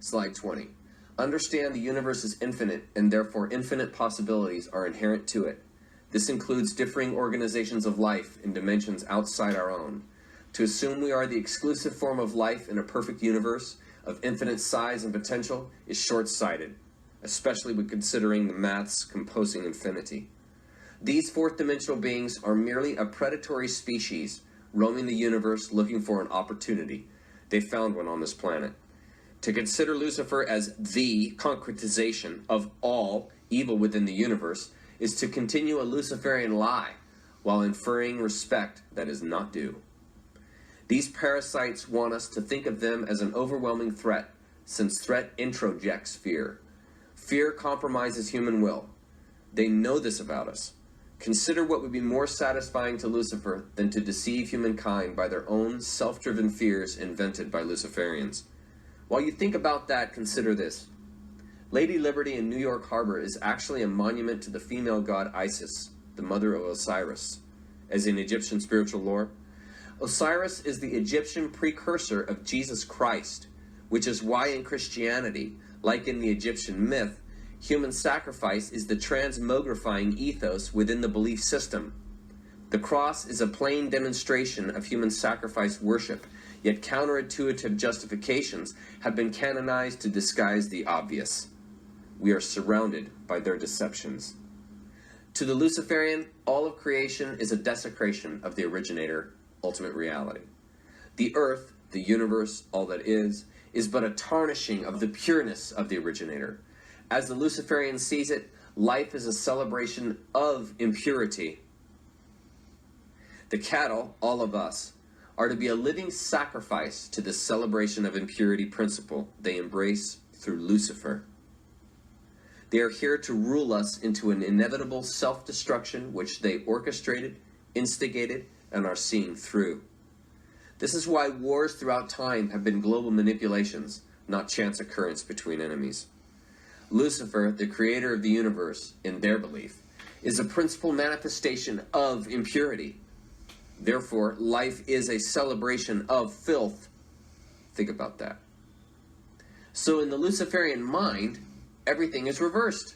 Slide 20. Understand the universe is infinite, and therefore infinite possibilities are inherent to it. This includes differing organizations of life in dimensions outside our own. To assume we are the exclusive form of life in a perfect universe of infinite size and potential is short-sighted, especially when considering the maths composing infinity. These fourth-dimensional beings are merely a predatory species roaming the universe looking for an opportunity. They found one on this planet. To consider Lucifer as the concretization of all evil within the universe is to continue a Luciferian lie while inferring respect that is not due. These parasites want us to think of them as an overwhelming threat, since threat introjects fear. Fear compromises human will. They know this about us. Consider what would be more satisfying to Lucifer than to deceive humankind by their own self-driven fears invented by Luciferians. While you think about that, consider this. Lady Liberty in New York Harbor is actually a monument to the female god Isis, the mother of Osiris. As in Egyptian spiritual lore, Osiris is the Egyptian precursor of Jesus Christ, which is why in Christianity, like in the Egyptian myth, human sacrifice is the transmogrifying ethos within the belief system. The cross is a plain demonstration of human sacrifice worship, yet counterintuitive justifications have been canonized to disguise the obvious. We are surrounded by their deceptions. To the Luciferian, all of creation is a desecration of the originator, ultimate reality. The earth, the universe, all that is but a tarnishing of the pureness of the originator. As the Luciferian sees it, life is a celebration of impurity. The cattle, all of us, are to be a living sacrifice to this celebration of impurity principle they embrace through Lucifer. They are here to rule us into an inevitable self-destruction which they orchestrated, instigated, and are seeing through. This is why wars throughout time have been global manipulations, not chance occurrence between enemies. Lucifer, the creator of the universe, in their belief, is a principal manifestation of impurity. Therefore, life is a celebration of filth. Think about that. So in the Luciferian mind, everything is reversed.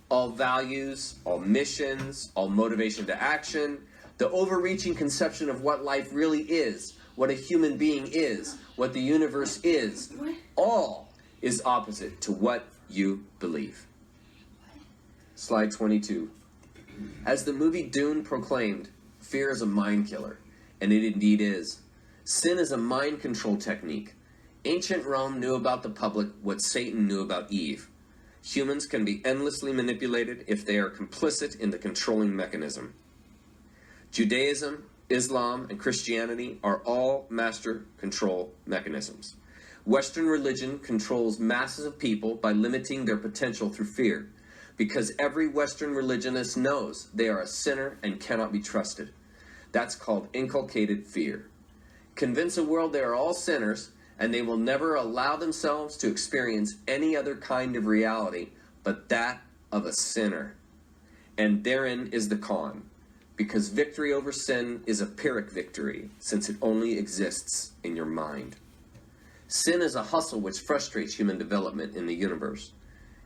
All values, all missions, all motivation to action, the overreaching conception of what life really is, what a human being is, what the universe is, all is opposite to what you believe. Slide 22. As the movie Dune proclaimed, fear is a mind killer, and it indeed is. Sin is a mind control technique. Ancient Rome knew about the public what Satan knew about Eve. Humans can be endlessly manipulated if they are complicit in the controlling mechanism. Judaism, Islam, and Christianity are all master control mechanisms. Western religion controls masses of people by limiting their potential through fear, because every Western religionist knows they are a sinner and cannot be trusted. That's called inculcated fear. Convince a world they are all sinners, and they will never allow themselves to experience any other kind of reality but that of a sinner. And therein is the con, because victory over sin is a Pyrrhic victory, since it only exists in your mind. Sin is a hustle which frustrates human development in the universe.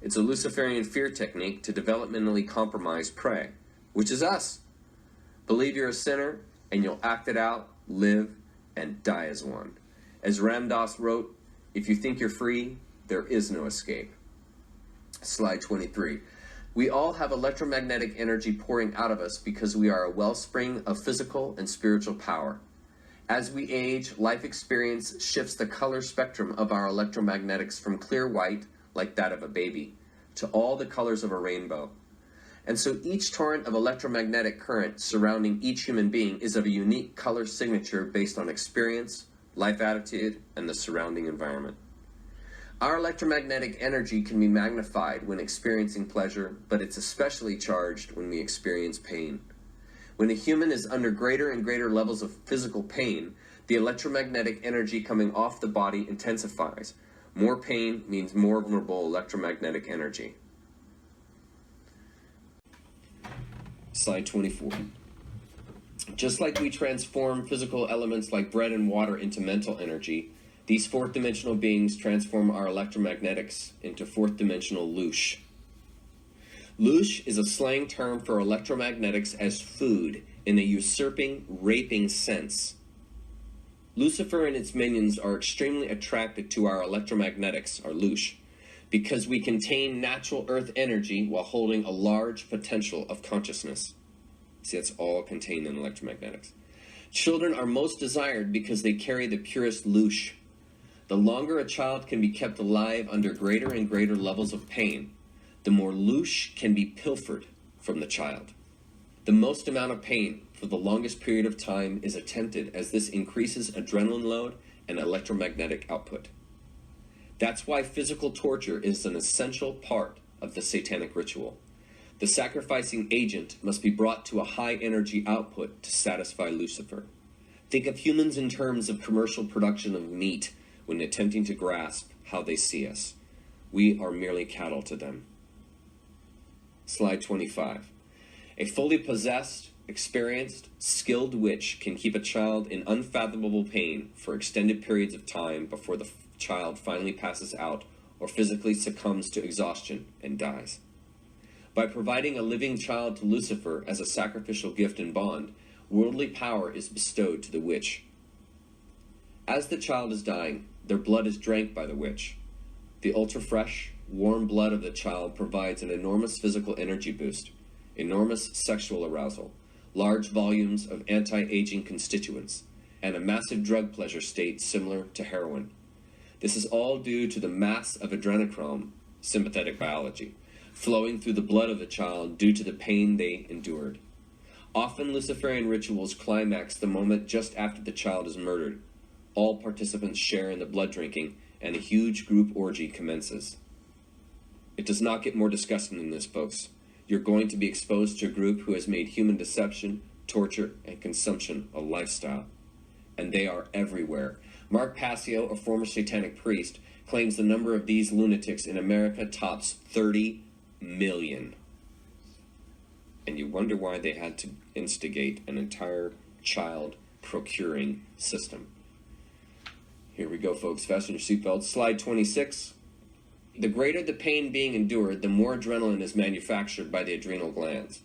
It's a Luciferian fear technique to developmentally compromise prey, which is us. Believe you're a sinner, and you'll act it out, live, and die as one. As Ram Dass wrote, if you think you're free, there is no escape. Slide 23. We all have electromagnetic energy pouring out of us because we are a wellspring of physical and spiritual power. As we age, life experience shifts the color spectrum of our electromagnetics from clear white, like that of a baby, to all the colors of a rainbow. And so each torrent of electromagnetic current surrounding each human being is of a unique color signature based on experience, life attitude, and the surrounding environment. Our electromagnetic energy can be magnified when experiencing pleasure, but it's especially charged when we experience pain. When a human is under greater and greater levels of physical pain, the electromagnetic energy coming off the body intensifies. More pain means more vulnerable electromagnetic energy. Slide 24. Just like we transform physical elements like bread and water into mental energy, These fourth-dimensional beings transform our electromagnetics into fourth-dimensional loosh. Loosh is a slang term for electromagnetics as food in a usurping, raping sense. Lucifer and its minions are extremely attracted to our electromagnetics, our loosh, because we contain natural earth energy while holding a large potential of consciousness. See, that's all contained in electromagnetics. Children are most desired because they carry the purest loosh. The longer a child can be kept alive under greater and greater levels of pain, the more loosh can be pilfered from the child. The most amount of pain for the longest period of time is attempted, as this increases adrenaline load and electromagnetic output. That's why physical torture is an essential part of the satanic ritual. The sacrificing agent must be brought to a high energy output to satisfy Lucifer. Think of humans in terms of commercial production of meat when attempting to grasp how they see us. We are merely cattle to them. Slide 25. A fully possessed, experienced, skilled witch can keep a child in unfathomable pain for extended periods of time before the child finally passes out or physically succumbs to exhaustion and dies. By providing a living child to Lucifer as a sacrificial gift and bond, worldly power is bestowed to the witch. As the child is dying, their blood is drank by the witch. The ultra-fresh, warm blood of the child provides an enormous physical energy boost, enormous sexual arousal, large volumes of anti-aging constituents, and a massive drug pleasure state similar to heroin. This is all due to the mass of adrenochrome, sympathetic biology, flowing through the blood of the child due to the pain they endured. Often Luciferian rituals climax the moment just after the child is murdered. All participants share in the blood drinking, and a huge group orgy commences. It does not get more disgusting than this, folks. You're going to be exposed to a group who has made human deception, torture, and consumption a lifestyle. And they are everywhere. Mark Passio, a former satanic priest, claims the number of these lunatics in America tops 30 million. And you wonder why they had to instigate an entire child procuring system. Here we go, folks. Fasten your seatbelts. Slide 26. The greater the pain being endured, the more adrenaline is manufactured by the adrenal glands.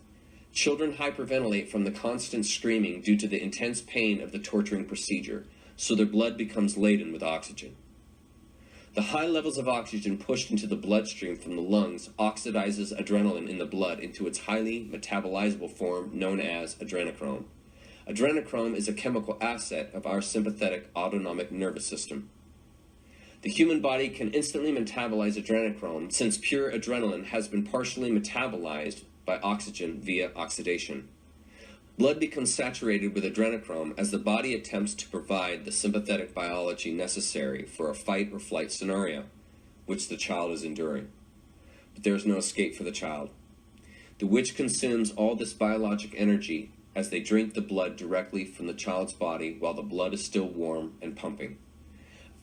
Children hyperventilate from the constant screaming due to the intense pain of the torturing procedure, so their blood becomes laden with oxygen. The high levels of oxygen pushed into the bloodstream from the lungs oxidizes adrenaline in the blood into its highly metabolizable form known as adrenochrome. Adrenochrome is a chemical asset of our sympathetic autonomic nervous system. The human body can instantly metabolize adrenochrome since pure adrenaline has been partially metabolized by oxygen via oxidation. Blood becomes saturated with adrenochrome as the body attempts to provide the sympathetic biology necessary for a fight or flight scenario, which the child is enduring. But there is no escape for the child. The witch consumes all this biologic energy as they drink the blood directly from the child's body while the blood is still warm and pumping.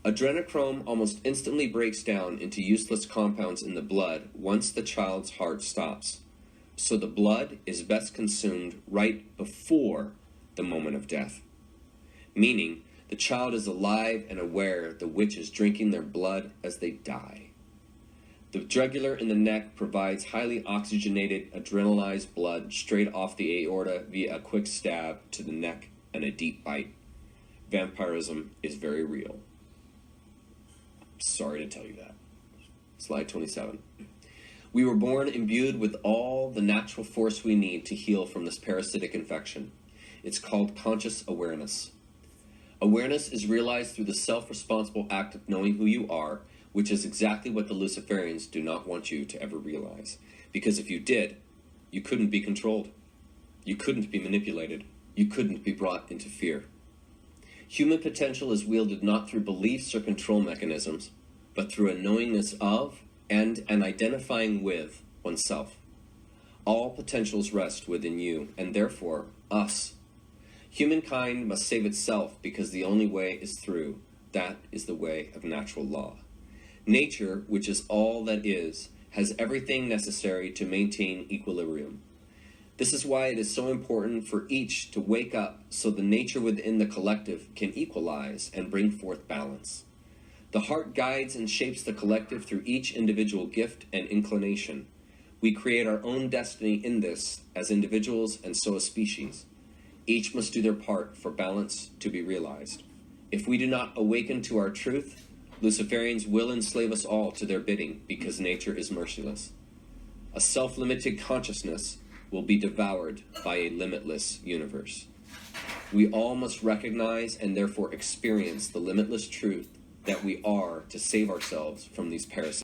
Adrenochrome almost instantly breaks down into useless compounds in the blood once the child's heart stops. So the blood is best consumed right before the moment of death. Meaning, the child is alive and aware the witch is drinking their blood as they die. The jugular in the neck provides highly oxygenated, adrenalized blood straight off the aorta via a quick stab to the neck and a deep bite. Vampirism is very real. Sorry to tell you that. Slide 27. We were born imbued with all the natural force we need to heal from this parasitic infection. It's called conscious awareness. Awareness is realized through the self-responsible act of knowing who you are, which is exactly what the Luciferians do not want you to ever realize. Because if you did, you couldn't be controlled. You couldn't be manipulated. You couldn't be brought into fear. Human potential is wielded not through beliefs or control mechanisms, but through a knowingness of and an identifying with oneself. All potentials rest within you, and therefore, us. Humankind must save itself because the only way is through. That is the way of natural law. Nature, which is all that is, has everything necessary to maintain equilibrium. This is why it is so important for each to wake up so the nature within the collective can equalize and bring forth balance. The heart guides and shapes the collective through each individual gift and inclination. We create our own destiny in this as individuals and so as species. Each must do their part for balance to be realized. If we do not awaken to our truth, Luciferians will enslave us all to their bidding because nature is merciless. A self-limited consciousness will be devoured by a limitless universe. We all must recognize and therefore experience the limitless truth that we are to save ourselves from these parasites.